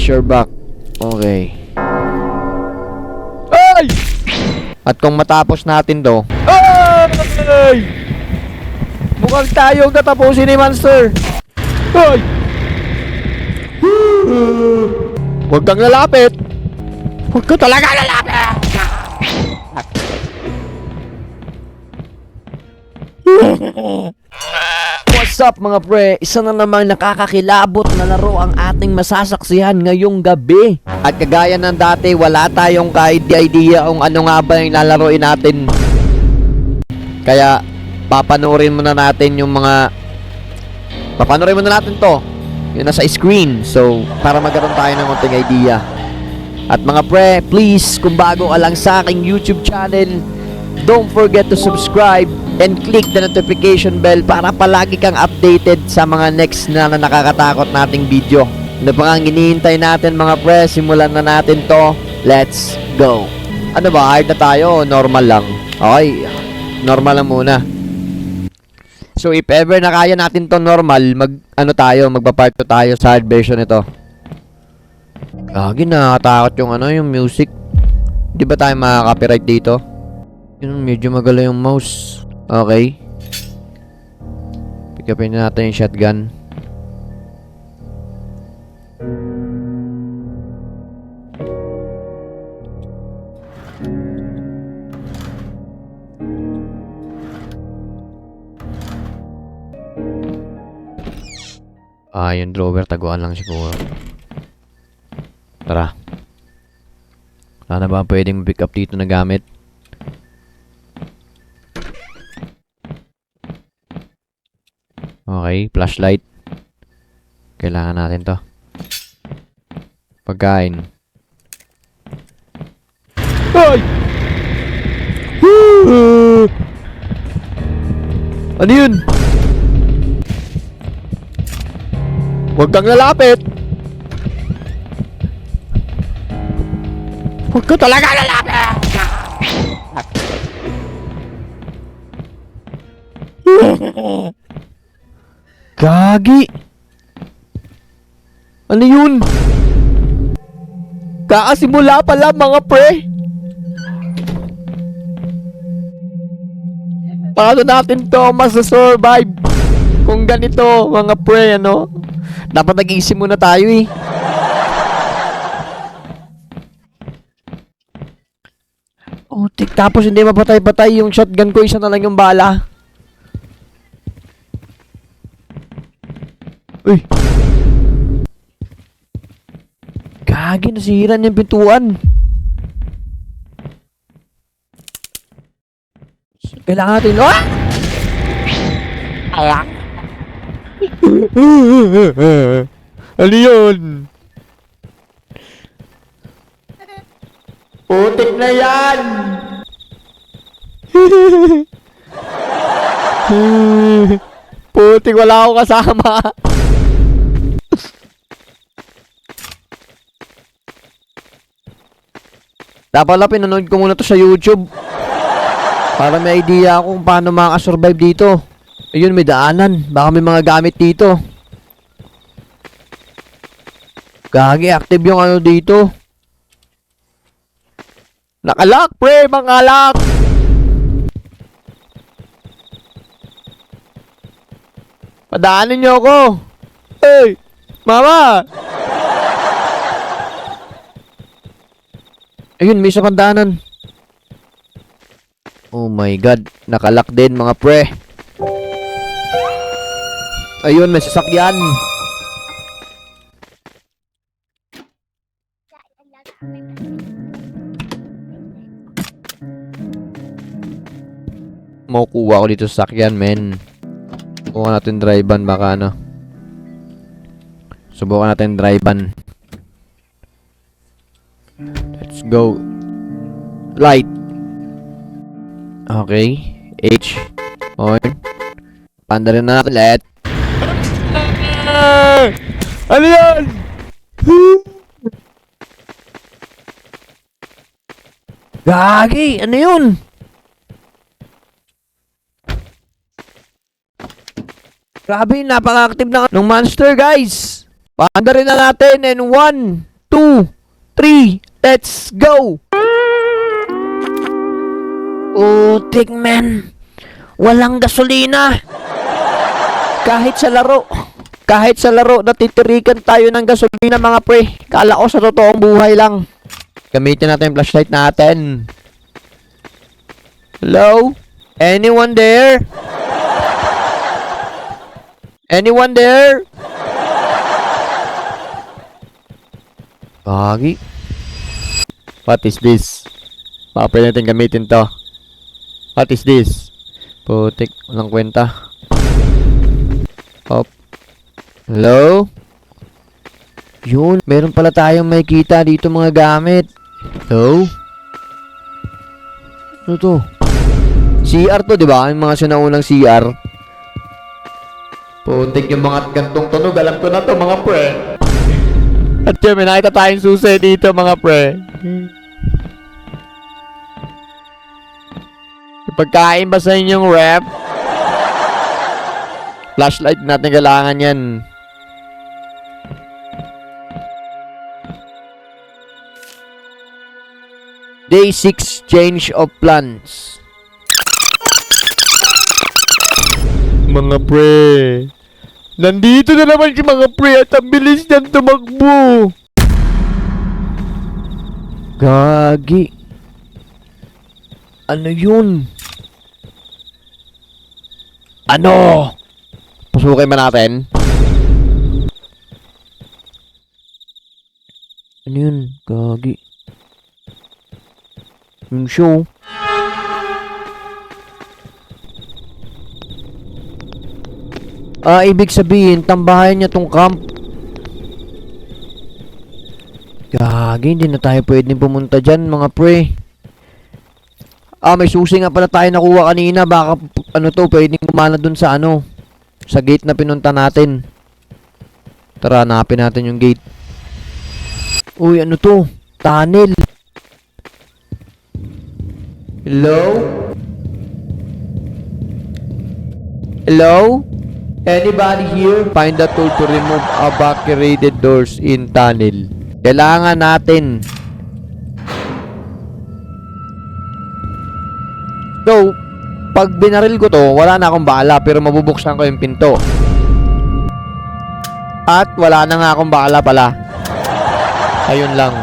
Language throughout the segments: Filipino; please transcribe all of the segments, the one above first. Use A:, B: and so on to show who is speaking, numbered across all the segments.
A: Watch your back. Okay. Ay! At kung matapos natin to, ay! Mukhang tayong tatapusin ni Monster. Ay! Huwag kang lalapit. Huwag ka talaga lalapit. What's up mga pre? Isa na namang nakakakilabot na laro ang ating masasaksihan ngayong gabi. At kagaya ng dati, wala tayong idea kung ano nga ba yung lalaroin natin. Kaya papanoorin muna natin yung mga papanoorin muna natin to. Yun nasa screen. So para magkaroon tayo ng konting idea. At mga pre, please, kung bago ka lang sa aking YouTube channel, don't forget to subscribe and click the notification bell para palagi kang updated sa mga next na nakakatakot nating video. Ano pa ang hinihintay natin mga pre? Simulan na natin to. Let's go. Ano ba? Hard na tayo? Normal lang. Okay. Normal lang muna. So if ever na kaya natin to normal, magpa-part 2 tayo sa hard version nito. Lagi nakakatakot yung music. Di ba tayo makaka-copyright dito? Yun, medyo magala yung mouse. Okay. Pick upin natin yung shotgun. Yung drawer, taguan lang siguro. Tara. Wala na ba pwedeng pick up dito na gamit? Okay, flashlight. Kailangan natin to. Pagkain. Ay! Ano yun? Huwag kang lalapit! Huwag ka talaga lalapit! Gagi! Ano yun? Kakasimula pa lang mga pre! Paano natin to masasurvive? Kung ganito mga pre, ano? Dapat nag-iisip muna tayo eh. Oh, tapos hindi mapatay-patay yung shotgun ko, isa na lang yung bala. Uy! Gagi, nasira niya yung pintuan. Kailangan natin, oh! Ayak! Ano yun? Putik na yan! Putik, wala akong kasama. Dapat lang pinanood ko muna to sa YouTube para may idea ako kung paano makakasurvive dito. Ayun, may daanan. Baka may mga gamit dito. Gagi, active yung ano dito. Nakalak, pre! Mangalak! Padaanin niyo ako! Hey! Mama! Ayun, may isa pang daanan. Oh my god, nakalak din mga pre. Ayun, may sasakyan. Makukuha ko dito sa sasakyan, men. Subukan natin drive-ban baka ano. Subukan natin drive-ban. Let's go. Light. Okay. H. On. Panda rin na natin. Let. Ano yan? Gagi! Ano yun? Grabe, napaka-active ng monster, guys. Panda rin na natin. And 1, 2, 3, let's go! Putik men, walang gasolina. Kahit sa laro, natitirikan tayo ng gasolina mga pre. Kala ko sa totoong buhay lang. Gamitin natin yung flashlight natin. Hello? Anyone there? Anyone there? Gagi. What is this? Baka pwede natin gamitin to. What is this? Putik, walang kwenta. Hop. Hello? Yun, meron pala tayong makikita dito mga gamit. Hello? Ano to? CR to, di ba? Yung mga sinaunang CR. Putik yung mga gantong tunog. Alam ko na to mga pre. At yun, may nakita tayong susi dito mga pre. Pagkain ba sa inyong rep? Flashlight natin kailangan yan. Day 6, change of plans. Mga pre, nandito na naman si mga pre at ang bilis niyang tumakbo. Gagi. Ano yun? Ano? Pasukin ba natin? Ano yun? Gagi. Yung show. Ibig sabihin, tambahan niya tong camp. Gagi, hindi na tayo pwedeng pumunta dyan, mga pre. May susi nga pala tayo nakuha kanina. Baka, pwedeng kumana dun sa sa gate na pinunta natin. Tara, hanapin natin yung gate. Uy, ano to? Tunnel. Hello? Hello? Anybody here? Find the tool to remove evacuated doors in tunnel. Kailangan natin. So, pag binaril ko to, wala na akong bala pero mabubuksan ko yung pinto. At wala na nga akong bala pala. Ayun lang.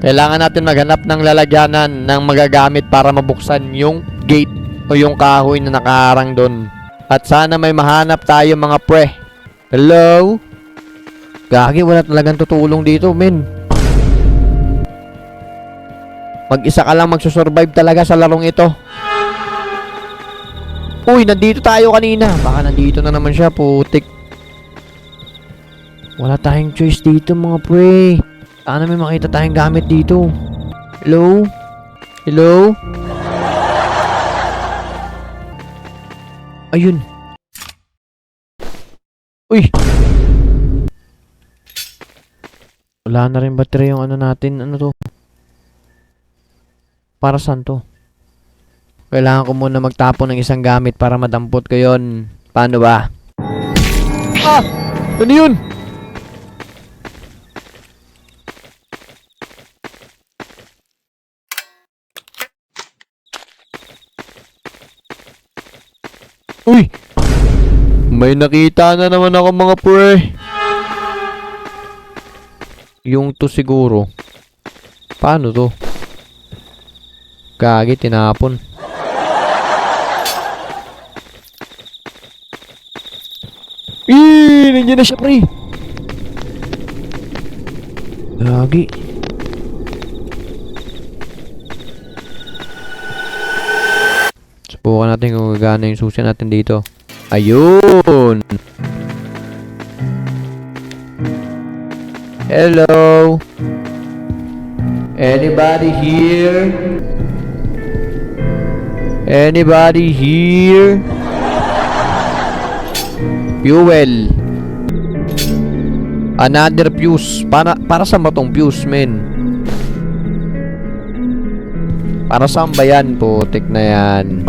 A: Kailangan natin maghanap ng lalagyanan ng magagamit para mabuksan yung gate o yung kahoy na nakaharang doon. At sana may mahanap tayo mga pre. Hello? Gagi, wala talagang tutulong dito, men. Mag-isa ka lang magsusurvive talaga sa larong ito. Uy, nandito tayo kanina. Baka nandito na naman siya, putik. Wala tayong choice dito mga pre. Sana may makita tayong gamit dito. Hello? Hello? Ayun. Uy! Wala na rin battery yung natin. Ano to? Para saan to? Kailangan ko muna magtapon ng isang gamit para madampot ko yun. Paano ba? Ah! Ano yun? Uy! May nakita na naman ako mga pre. Yung to siguro. Paano to? Gagi, tinapon. Nandiyan na siya pre. Gagi. Subukan natin kung gagana yung susi natin dito. Ayun! Hello? Anybody here? Anybody here? Fuel. Another fuse. Para saan ba tong fuse, men? Para saan ba yan? Putik na yan.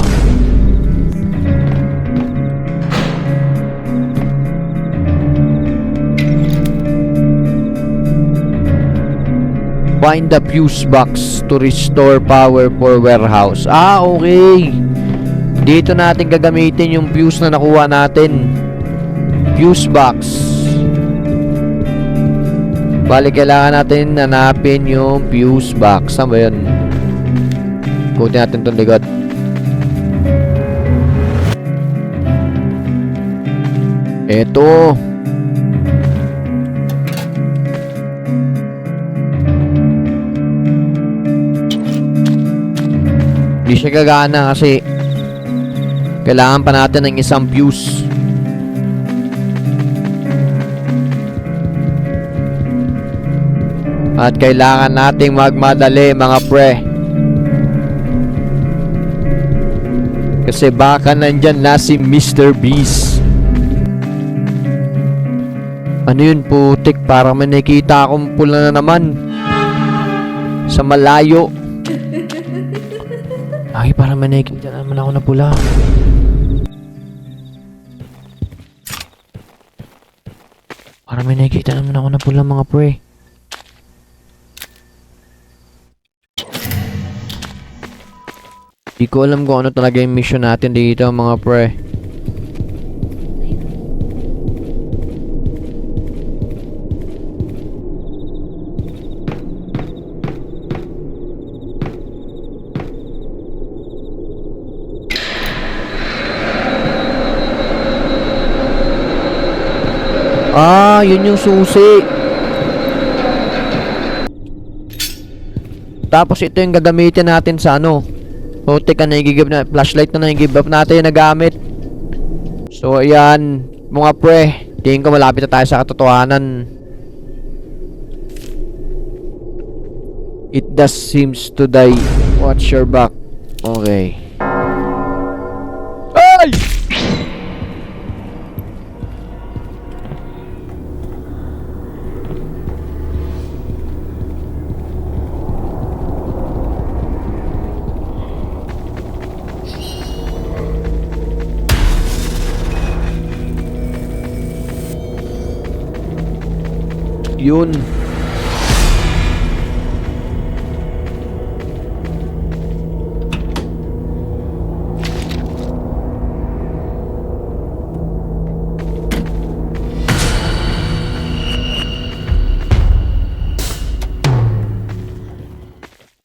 A: Find the fuse box to restore power for warehouse. Ah, okay. Dito natin gagamitin yung fuse na nakuha natin. Fuse box. Bali, kailangan natin hanapin yung fuse box. Saan ba yun? Kunin natin itong likod. Eto. Hindi siya gagana kasi kailangan pa natin ng isang fuse. At kailangan nating magmadali mga pre. Kasi baka nandyan na si Mr. Beast. Ano yun, putik? Parang may nakita akong pula na naman sa malayo. Ay, parang may nakita naman ako na pula. Parang may nakita naman ako na pula mga pre. Di ko alam kung ano talaga yung mission natin dito mga pre. Ah, yun yung susi. Tapos ito yung gagamitin natin sa ano. Putik na nagigib na flashlight na nagigib up natin yung nagamit. So ayan mga pre, tingin ko malapit na tayo sa katotohanan. It does seems to die. Watch your back. Okay. Ay! Yun.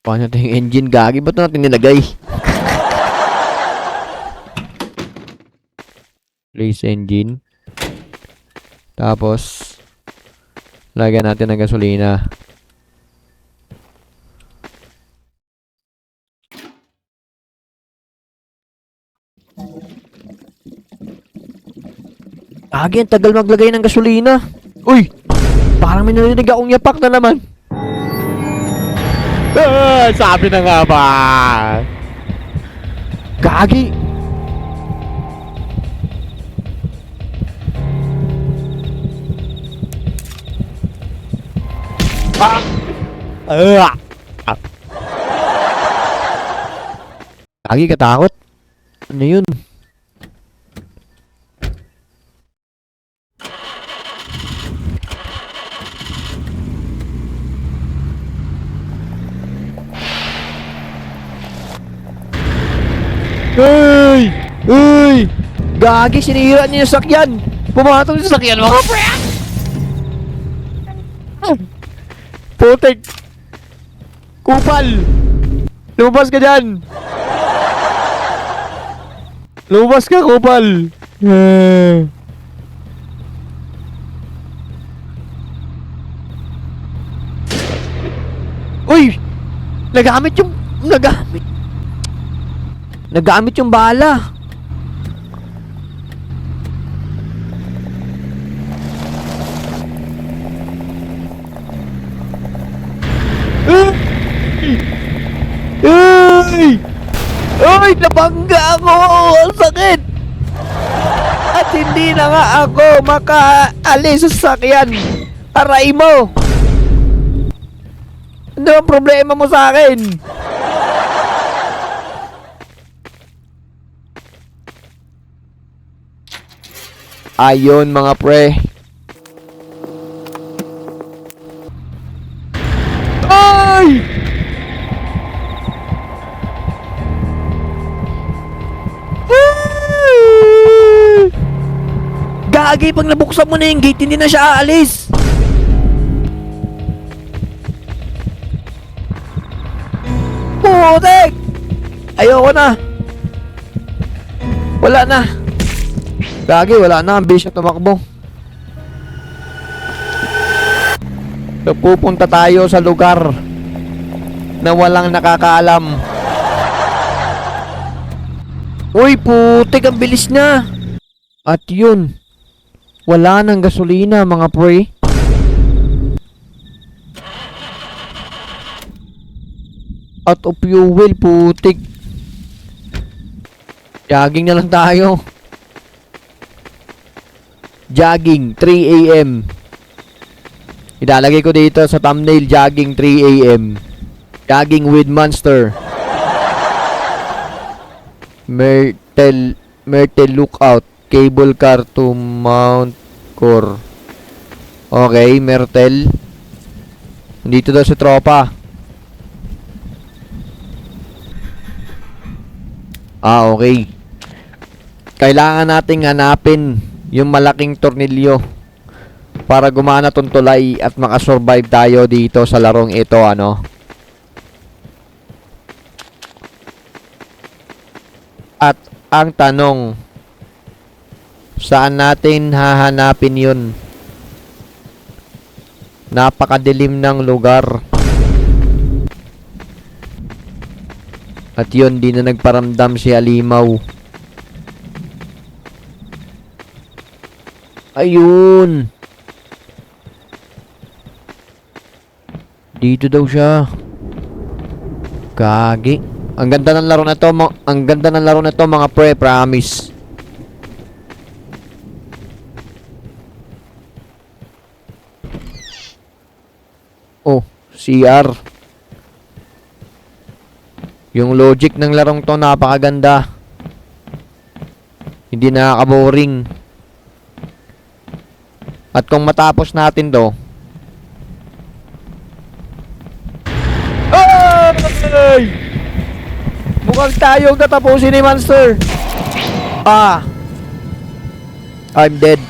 A: Paano natin yung engine? Gagi, ba't natin nilagay? Place engine. Tapos lagyan natin ng gasolina. Agi, ang tagal maglagay ng gasolina. Uy! Parang may narinig akong yapak na naman. Ah, sabi na nga ba? Gagi! Lagi katakot. Ano yun? Hey! Hey! Gagi, sinira niya yung sakyan. Pumatong yung sakyan mga pre. Putik! Kupal! Lumabas ka dyan! Lumabas ka, kupal! Uy! Nagamit yung... Nagamit yung bala! Ay! Ay! Nabangga ako! Ang sakit! At hindi na nga ako makaalis sa sakyan! Aray mo! Ano ang problema mo sa akin? Ayun mga pre. Ah! Gagi, pag nabuksan mo na yung gate, hindi na siya aalis. Putek! Ayoko na. Wala na. Gagi, wala na. Ang bilis niya tumakbo. So, pupunta tayo sa lugar na walang nakakaalam. Uy, putik, ang bilis na. At yun, wala nang gasolina, mga pre. Out of fuel, putik. Jogging na lang tayo. Jogging, 3 AM. Ilalagay ko dito sa thumbnail, jogging 3 AM. Jogging with Monster. Myrtle lookout. Cable car to mount core. Okay, Myrtle. Dito daw si tropa. Okay. Kailangan nating hanapin yung malaking tornilyo para gumana tong tulay at makasurvive tayo dito sa larong ito, ano. At ang tanong, saan natin hahanapin yun? Napakadilim ng lugar. At yun, di na nagparamdam si Halimaw. Ayun. Dito daw siya. Gagi. Ang ganda ng laro na to, ang ganda ng laro na to, mga pre, promise. Oh, CR. Yung logic ng larong to napakaganda. Hindi nakaka-boring. At kung matapos natin to, ay! Mukhang tayong tatapusin ni Monster. I'm dead.